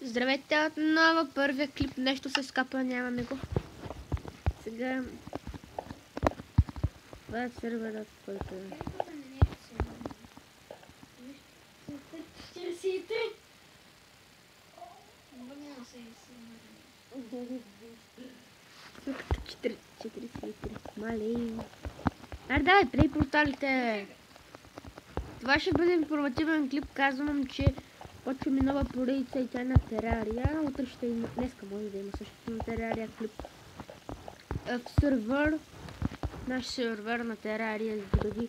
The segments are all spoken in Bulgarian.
Здравейте отново, първия клип, нещо се скапа, нямаме го. Сега... Това е серверът, който е. Суката 43, малей. Аре давай, прей порталите. Това ще бъде информативен клип, казвам, че почваме нова поредица и тя е на Терария. Утре ще има, днеска може да има също на Терария клип. В сервер, наш сервер на Терария заради,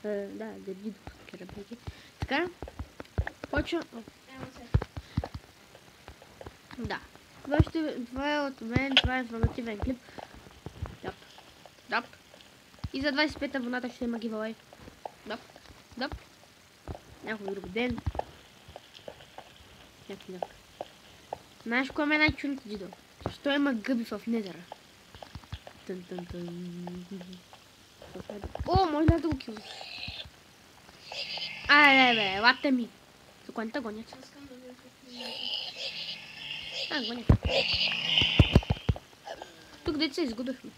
заради допускерабеги. Така, почвам. Да, това е от мен, това е информативен клип. Дап. И за 25 абоната ще има giveaway. Дап. Някой друг ден. Някой. Знаеш кое ме най-чудното, Джидо? Защо има гъби в Незера? О, може да го кил. Айде бе, лапте ми. За кой гонят? Гонят. Тук деца изгубихме.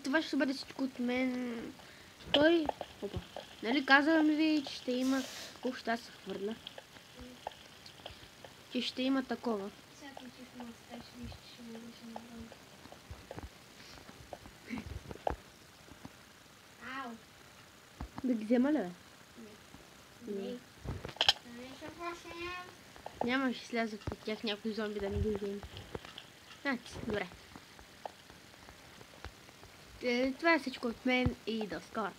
Това ще бъде всичко от мен. Той... Опа. Нали казвам ви, че ще има... Ух, ще се хвърля. Че ще има такова. Да ги взема ли, бе? Не. Няма, ще слязат от тях някой зомби да не ги вземе. Добре. Това е всичко от мен и до скоро.